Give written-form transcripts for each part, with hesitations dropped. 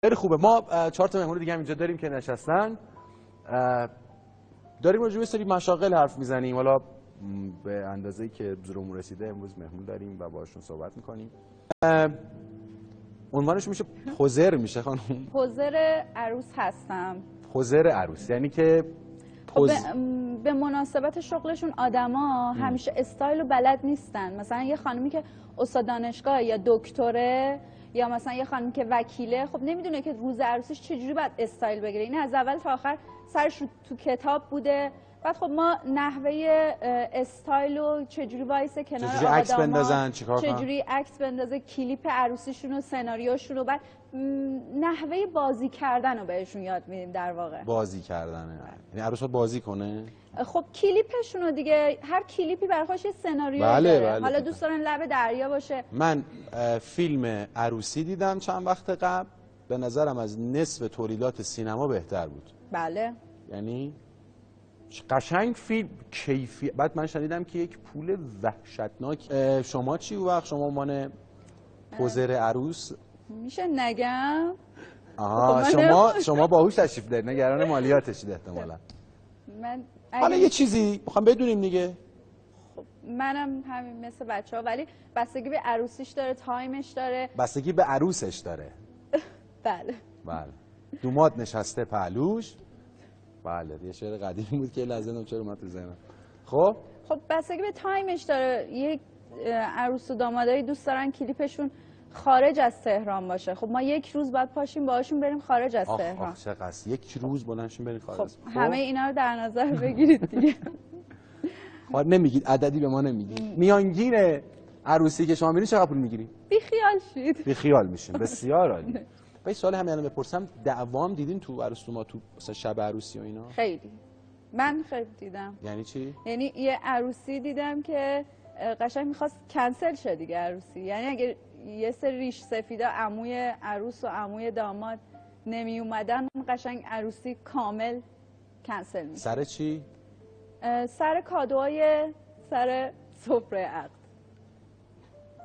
خیلی خوبه. ما 4 تا مهمون دیگه هم اینجا داریم که نشستن. داریم راجع به سری مشاغل حرف میزنیم. حالا به اندازه‌ای که زورمون رسیده امروز مهمون داریم و باهاشون صحبت میکنیم. عنوانش میشه پوزر میشه خانم؟ پوزر عروس هستم. پوزر عروس یعنی که به مناسبت شغلشون آدما همیشه استایل و بلد نیستن. مثلا یه خانمی که استاد دانشگاه یا دکتره یا مثلا یه خانمی که وکیله، خب نمیدونه که روز عروسیش چجوری باید استایل بگیره. این از اول تا آخر سرش تو کتاب بوده. بعد خب ما نحوه استایل و چجوری وایسه کنار چجوری عکس بندازن، چجوری عکس بندازه، کلیپ عروسیشون و سناریوشون و بعد نحوه بازی کردن رو بهشون یاد میدیم. در واقع بازی کردنه، یعنی عروس بازی کنه. خب کلیپشون رو دیگه، هر کلیپی برای خودش یه سناریو داره. حالا بله. دوست دارن لب دریا باشه. من فیلم عروسی دیدم چند وقت قبل، به نظرم از نصف تولیدات سینما بهتر بود. بله، یعنی قشنگ فیلم کیفی. بعد من شنیدم که یک پول وحشتناک. شما چی وقت شما عنوان پوزر عروس میشه نگم؟ شما باهوش تشریف دارید، نگران مالیاتشید احتمالاً. من حالا یه چیزی میخوام بدونیم دیگه. خب منم همین مثل بچه‌ها، ولی بستگی به عروسیش داره، تایمش داره، بستگی به عروسش داره. بله دوماد نشسته پهلوش. بله یه شعر قدیمی بود که لازم چرا اومد تو ذهنم. خب بستگی به تایمش داره. یک عروس و دامادایی دوست دارن کلیپشون خارج از تهران باشه. خب ما یک روز بعد پاشیم باهاشون بریم خارج از تهران. چقدر یک روز بلندشون بریم خارج. خب همه اینا رو در نظر بگیرید دیگه. خب نمیگید، عددی به ما نمیگید. میانگین عروسی که شما میرین چقدر پول میگیرید؟ بی خیال شید. بی خیال میشین. بسیار عالی. این سوال همین الان بپرسم، دعوام دیدین تو عروسی‌ها، تو مثلا شب عروسی و اینا؟ خیلی. من خیلی دیدم. یعنی چی؟ یعنی یه عروسی دیدم که قشنگ می‌خواست کنسل شه دیگه عروسی. یعنی اگه یه سری ریش سفیدا عموی عروس و عموی داماد نمی اومدن، قشنگ عروسی کامل کنسل میشه. سر چی؟ سر کادوهای سر سفره عقد.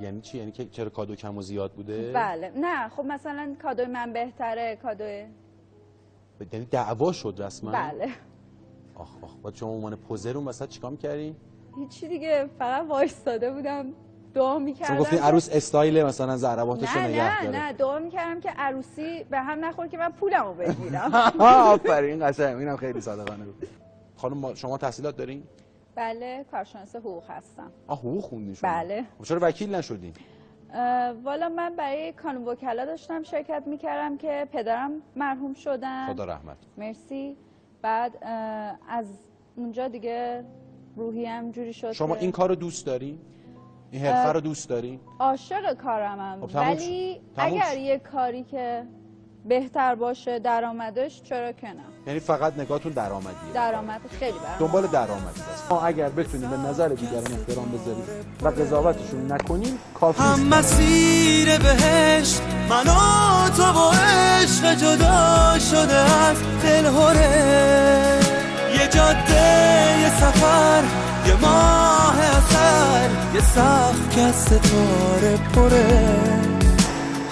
یعنی چی؟ یعنی که چرا کادو کم و زیاد بوده؟ بله. نه خب مثلا کادوی من بهتره، کادوی یعنی دعوا شد رسما؟ بله. آخ بعد شما عنوان پوزر اون وسط چیکار می‌کردین؟ هیچی دیگه، فقط وایستاده بودم دعا می‌کردم. شما گفتین عروس استایل مثلا ضرباتش رو نگه داره. نه دعا می‌کردم که عروسی به هم نخوره که من پولمو بگیرم. آفرین، قشنگ. اینم خیلی صادقانه بود. خانم شما تحصیلات دارین؟ بله، کارشناس حقوق هستم. حقوق خوندین شما؟ بله. چرا وکیل نشدین؟ والا من برای کانون وکلا داشتم شرکت میکردم که پدرم مرحوم شدن. خدا رحمت. مرسی. بعد از اونجا دیگه روحیم جوری شد. شما این کارو دوست دارین؟ این حرفه رو دوست دارین؟ عاشق کارمم. ولی اگر یه کاری که بهتر باشه درآمدش، چرا که نه؟ یعنی فقط نگاهتون درآمدیه؟ درآمد خیلی برام دنبال درآمدی است. ما اگر بتونیم به نظر دیگران احترام بذاریم و قضاوتشون نکنیم کافی است. هم مسیر بهشت من و تو با عشق جدا شده از دلهره، یه جاده، یه سفر، یه ماه اثر، یه سقف که از ستاره پره.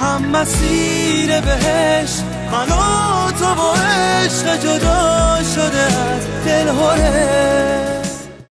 هم مسیر بهشت من و تو با عشق جدا شده از دلهره.